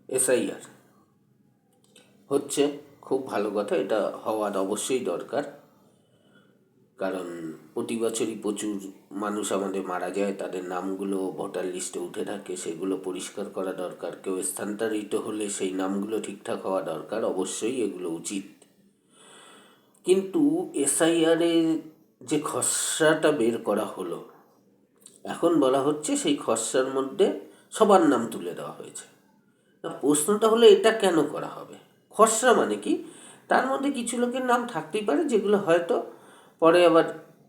SIR হচ্ছে, খুব ভালো কথা, এটা হওয়ার অবশ্যই দরকার। কারণ প্রতি বছরই প্রচুর মানুষ আমাদের মারা যায়, তাদের নামগুলো ভোটার লিস্টে উঠে থাকে, সেগুলো পরিষ্কার করা দরকার। কেউ স্থানান্তরিত হলে সেই নামগুলো ঠিকঠাক হওয়া দরকার, অবশ্যই এগুলো উচিত। কিন্তু এসআইআরের যে খসড়াটা বের করা হলো, এখন বলা হচ্ছে সেই খসড়ার মধ্যে সবার নাম তুলে দেওয়া হয়েছে। প্রশ্নটা হলো এটা কেন করা হবে? খসড়া মানে কি? তার মধ্যে কিছু লোকের নাম থাকতেই পারে যেগুলো হয়তো পরে আবার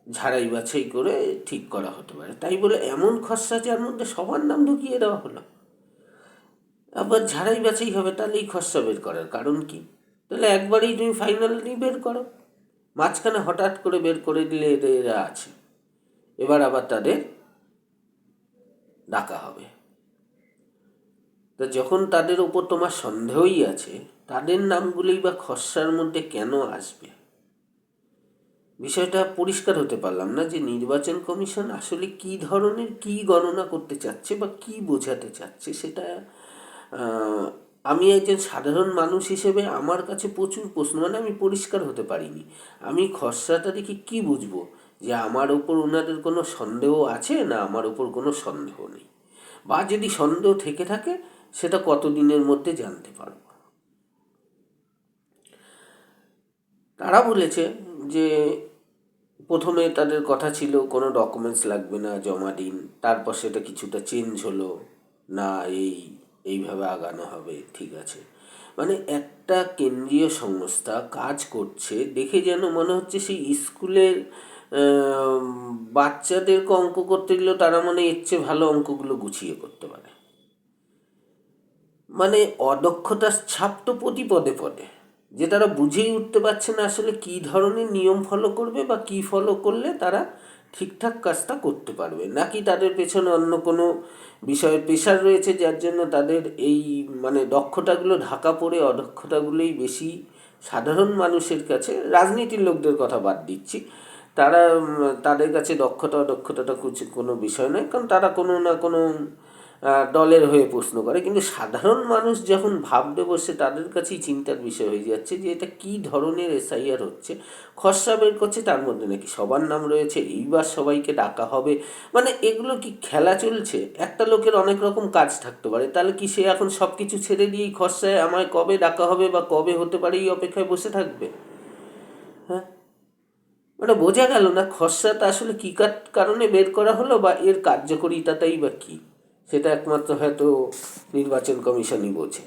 ঝাড়াই বাছাই করে ঠিক করা হতে পারে। তাই বলে এমন খসড়া যার মধ্যে সবার নাম ঢুকিয়ে দেওয়া হলো, আবার ঝাড়াই বাছাই হবে, তাহলে এই খসড়া বের করার কারণ কি? তাহলে একবারেই তুমি ফাইনালি বের করো, মাঝখানে হঠাৎ করে বের করে দিলে এরা আছে, এবার আবার তাদের ডাকা হবে। তা যখন তাদের ওপর তোমার সন্দেহই আছে, তাদের নামগুলোই বা খসড়ার মধ্যে কেন আসবে? বিষয়টা পরিষ্কার হতে পারলাম না যে নির্বাচন কমিশন আসলে কি ধরনের কি গণনা করতে চাচ্ছে বা কি বোঝাতে চাচ্ছে। সেটা আমি একজন সাধারণ মানুষ হিসেবে আমার কাছে প্রচুর প্রশ্ন, মানে আমি পরিষ্কার হতে পারিনি। আমি খসড়াটা দেখি কি বুঝবো যে আমার ওপর ওনাদের কোনো সন্দেহ আছে না আমার ওপর কোনো সন্দেহ নেই, বা যদি সন্দেহ থেকে থাকে সেটা কতদিনের মধ্যে জানতে পারব। তারা বলেছে যে প্রথমে তাদের কথা ছিল কোনো ডকুমেন্টস লাগবে না, জমা দিন। তারপর সেটা কিছুটা চেঞ্জ হলো, না এইভাবে আগানো হবে। ঠিক আছে, মানে একটা কেন্দ্রীয় সংস্থা কাজ করছে দেখে যেন মনে হচ্ছে সেই স্কুলের বাচ্চাদেরকে অঙ্ক করতে দিলেও তারা মানে এর চেয়ে ভালো অঙ্কগুলো গুছিয়ে করতে পারে। মানে অদক্ষতার ছাপ তো প্রতি পদে পদে, যে তারা বুঝেই উঠতে পারছে না আসলে কী ধরনের নিয়ম ফলো করবে বা কী ফলো করলে তারা ঠিকঠাক কাজটা করতে পারবে, নাকি তাদের পেছনে অন্য কোনো বিষয়ের প্রেশার রয়েছে যার জন্য তাদের এই মানে দক্ষতাগুলো ঢাকা পড়ে অদক্ষতাগুলোই বেশি। সাধারণ মানুষের কাছে, রাজনীতির লোকদের কথা বাদ দিচ্ছি, তারা তাদের কাছে দক্ষতা অদক্ষতাটা কোনো বিষয় নয়, কারণ তারা কোনো না কোনো দলের হয়ে প্রশ্ন করে। কিন্তু সাধারণ মানুষ যখন ভাবতে বসে তাদের কাছেই চিন্তার বিষয় হয়ে যাচ্ছে যে এটা কী ধরনের এসআইআর হচ্ছে। খসড়া বের করছে, তার মধ্যে নাকি সবার নাম রয়েছে, এইবার সবাইকে ডাকা হবে। মানে এগুলো কি খেলা চলছে? একটা লোকের অনেক রকম কাজ থাকতে পারে, তাহলে কি সে এখন সব কিছু ছেড়ে দিয়েই খসড়ায় আমায় কবে ডাকা হবে বা কবে হতে পারে এই অপেক্ষায় বসে থাকবে? হ্যাঁ, মানে বোঝা গেল না খসড়াটা আসলে কী কারণে বের করা হলো বা এর কার্যকরিতাটাই বা কী। সেটা একমাত্র হয়তো নির্বাচন কমিশনই বোঝে।